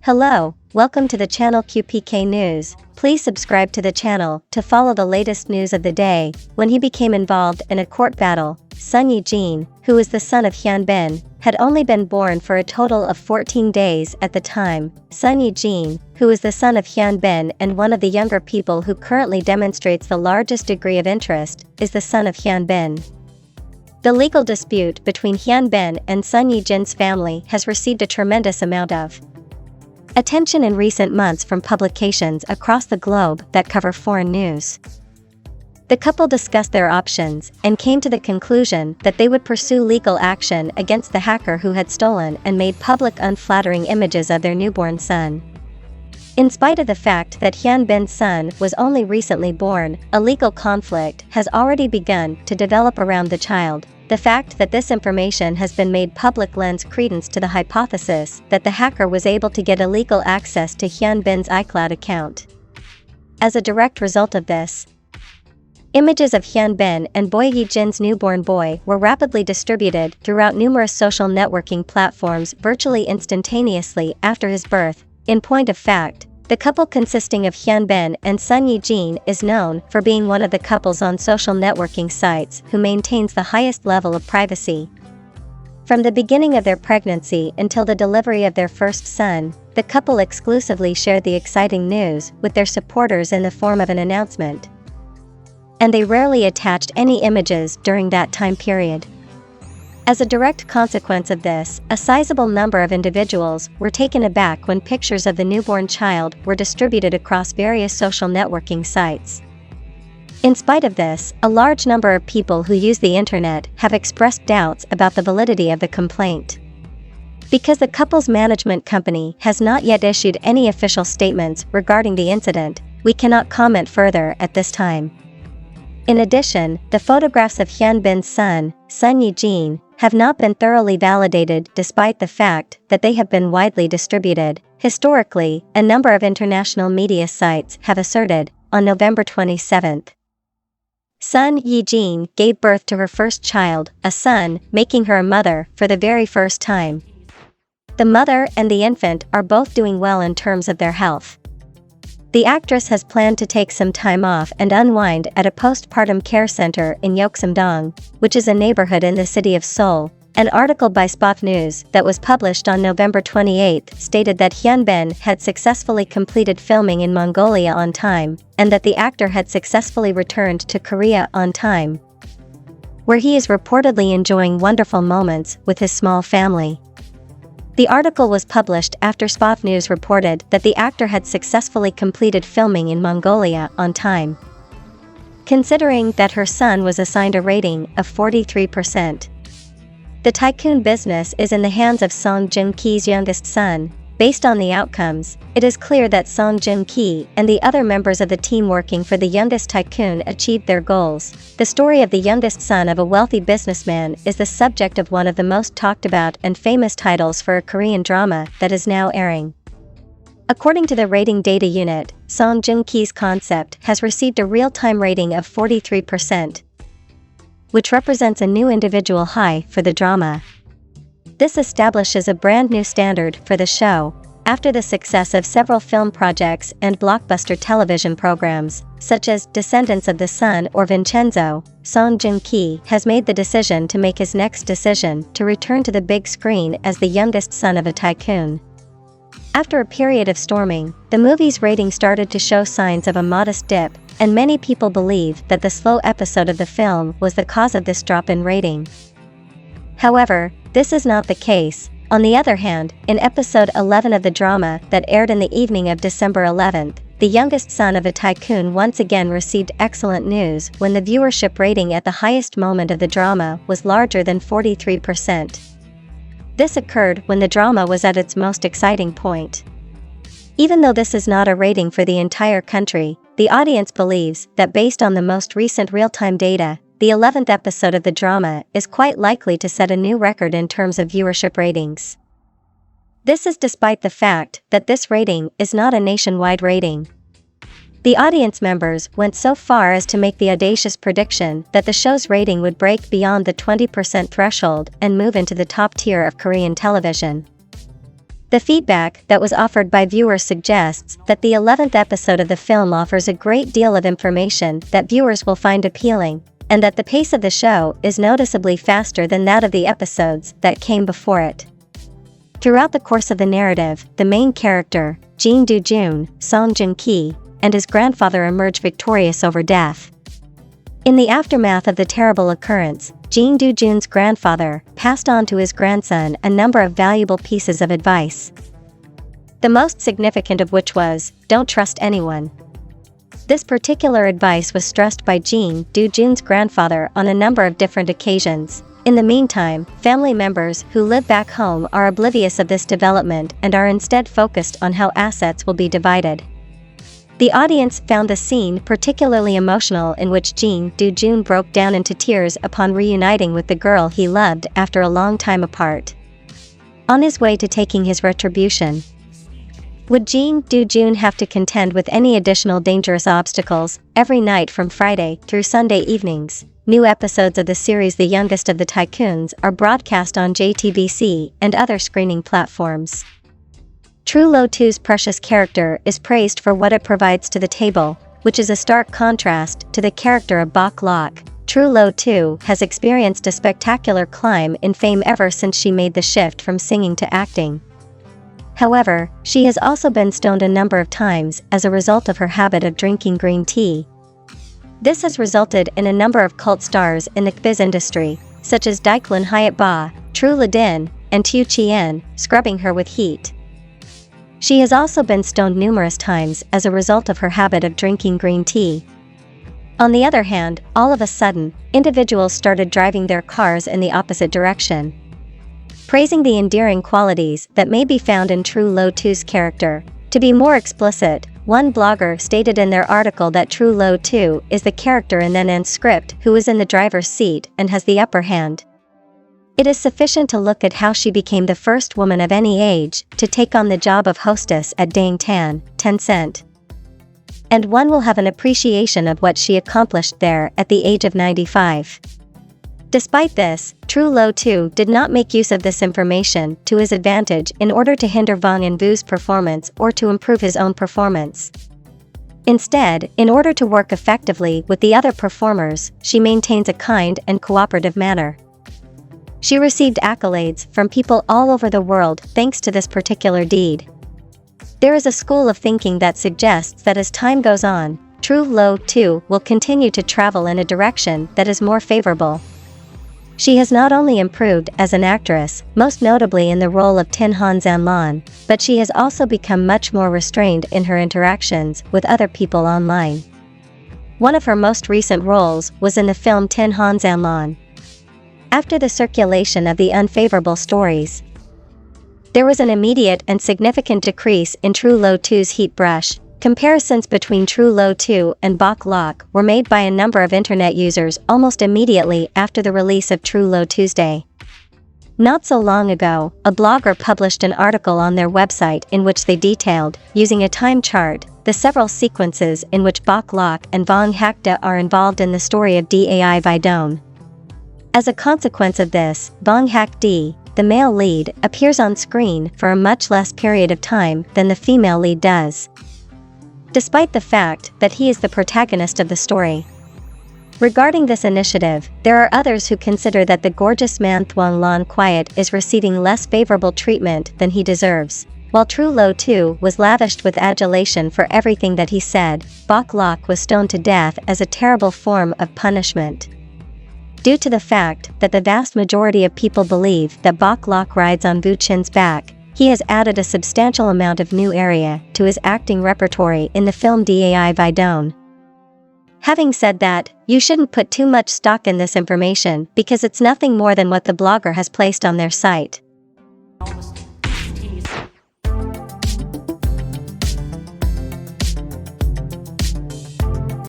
Hello, welcome to the channel QPK News. Please subscribe to the channel to follow the latest news of the day. When he became involved in a court battle, son Ye Jin, who is the son of Hyun Bin, had only been born for a total of 14 days at the time. Son Ye Jin, who is the son of Hyun Bin and one of the younger people who currently demonstrates the largest degree of interest, is the son of Hyun Bin. The legal dispute between Hyun Bin and son Ye Jin's family has received a tremendous amount of attention in recent months from publications across the globe that cover foreign news. The couple discussed their options and came to the conclusion that they would pursue legal action against the hacker who had stolen and made public unflattering images of their newborn son. In spite of the fact that Hyun Bin's son was only recently born, a legal conflict has already begun to develop around the child. The fact that this information has been made public lends credence to the hypothesis that the hacker was able to get illegal access to Hyun Bin's iCloud account. As a direct result of this, images of Hyun Bin and boy Ye Jin's newborn boy were rapidly distributed throughout numerous social networking platforms virtually instantaneously after his birth. In point of fact, the couple consisting of Hyun Bin and son Ye Jin is known for being one of the couples on social networking sites who maintains the highest level of privacy. From the beginning of their pregnancy until the delivery of their first son, the couple exclusively shared the exciting news with their supporters in the form of an announcement. And they rarely attached any images during that time period. As a direct consequence of this, a sizable number of individuals were taken aback when pictures of the newborn child were distributed across various social networking sites. In spite of this, a large number of people who use the internet have expressed doubts about the validity of the complaint. Because the couple's management company has not yet issued any official statements regarding the incident, we cannot comment further at this time. In addition, the photographs of Hyun Bin's son Ye Jin, have not been thoroughly validated despite the fact that they have been widely distributed. Historically, a number of international media sites have asserted, on November 27, son Ye Jin gave birth to her first child, a son, making her a mother for the very first time. The mother and the infant are both doing well in terms of their health. The actress has planned to take some time off and unwind at a postpartum care center in Yeoksamdong, which is a neighborhood in the city of Seoul. An article by Spot News that was published on November 28 stated that Hyun Bin had successfully completed filming in Mongolia on time, and that the actor had successfully returned to Korea on time, where he is reportedly enjoying wonderful moments with his small family. The article was published after Spot News reported that the actor had successfully completed filming in Mongolia on time. Considering that her son was assigned a rating of 43%. The tycoon business is in the hands of Song Joong-ki's youngest son. Based on the outcomes, it is clear that Song Joong-ki and the other members of the team working for the youngest tycoon achieved their goals. The story of the youngest son of a wealthy businessman is the subject of one of the most talked about and famous titles for a Korean drama that is now airing. According to the rating data unit, Song Joong-ki's concept has received a real-time rating of 43%, which represents a new individual high for the drama. This establishes a brand new standard for the show. After the success of several film projects and blockbuster television programs, such as Descendants of the Sun or Vincenzo, Song Joong-ki has made the decision to make his next decision to return to the big screen as the youngest son of a tycoon. After a period of storming, the movie's rating started to show signs of a modest dip, and many people believe that the slow episode of the film was the cause of this drop in rating. However, this is not the case. On the other hand, in episode 11 of the drama that aired in the evening of December 11th, the youngest son of a tycoon once again received excellent news when the viewership rating at the highest moment of the drama was larger than 43%. This occurred when the drama was at its most exciting point. Even though this is not a rating for the entire country, the audience believes that based on the most recent real-time data, the 11th episode of the drama is quite likely to set a new record in terms of viewership ratings. This is despite the fact that this rating is not a nationwide rating. The audience members went so far as to make the audacious prediction that the show's rating would break beyond the 20% threshold and move into the top tier of Korean television. The feedback that was offered by viewers suggests that the 11th episode of the film offers a great deal of information that viewers will find appealing, and that the pace of the show is noticeably faster than that of the episodes that came before it. Throughout the course of the narrative, the main character, Jin Do-jun, Song Joon-ki, and his grandfather emerge victorious over death. In the aftermath of the terrible occurrence, Jin Do-jun's grandfather passed on to his grandson a number of valuable pieces of advice. The most significant of which was, "Don't trust anyone." This particular advice was stressed by Jin Do-jun's grandfather on a number of different occasions. In the meantime, family members who live back home are oblivious of this development and are instead focused on how assets will be divided. The audience found the scene particularly emotional in which Jin Do-jun broke down into tears upon reuniting with the girl he loved after a long time apart. On his way to taking his retribution, would Jin Do-jun have to contend with any additional dangerous obstacles? Every night from Friday through Sunday evenings, new episodes of the series The Youngest of the Tycoons are broadcast on JTBC and other screening platforms. True Lo 2's precious character is praised for what it provides to the table, which is a stark contrast to the character of Bok Lok. True Lo 2 has experienced a spectacular climb in fame ever since she made the shift from singing to acting. However, she has also been stoned a number of times as a result of her habit of drinking green tea. This has resulted in a number of cult stars in the quiz industry, such as Declan Hyatt Ba, True Ladin, and Tu Chien, scrubbing her with heat. She has also been stoned numerous times as a result of her habit of drinking green tea. On the other hand, all of a sudden, individuals started driving their cars in the opposite direction. Praising the endearing qualities that may be found in True Lo 2's character. To be more explicit, one blogger stated in their article that True Lo 2 is the character in an script who is in the driver's seat and has the upper hand. It is sufficient to look at how she became the first woman of any age to take on the job of hostess at Dang Tan, Tencent. And one will have an appreciation of what she accomplished there at the age of 95. Despite this, True Lo 2 did not make use of this information to his advantage in order to hinder Bong In-vu's performance or to improve his own performance. Instead, in order to work effectively with the other performers, she maintains a kind and cooperative manner. She received accolades from people all over the world thanks to this particular deed. There is a school of thinking that suggests that as time goes on, True Lo 2 will continue to travel in a direction that is more favorable. She has not only improved as an actress, most notably in the role of Tin Han Zanlan, but she has also become much more restrained in her interactions with other people online. One of her most recent roles was in the film Tin Han Zanlan. After the circulation of the unfavorable stories, there was an immediate and significant decrease in True Lo 2's heat brush. Comparisons between True Lo 2 and Bok Lok were made by a number of internet users almost immediately after the release of True Lo Tuesday. Not so long ago, a blogger published an article on their website in which they detailed, using a time chart, the several sequences in which Bok Lok and Bong Hak-da are involved in the story of Dai Vidon. As a consequence of this, Bong Hak-da, the male lead, appears on screen for a much less period of time than the female lead does, despite the fact that he is the protagonist of the story. Regarding this initiative, there are others who consider that the gorgeous man Thuong Lan Quiet is receiving less favorable treatment than he deserves. While True Lo 2 was lavished with adulation for everything that he said, Bok Lok was stoned to death as a terrible form of punishment. Due to the fact that the vast majority of people believe that Bok Lok rides on Vu Chin's back, he has added a substantial amount of new area to his acting repertory in the film Dai Vidon. Having said that, you shouldn't put too much stock in this information because it's nothing more than what the blogger has placed on their site.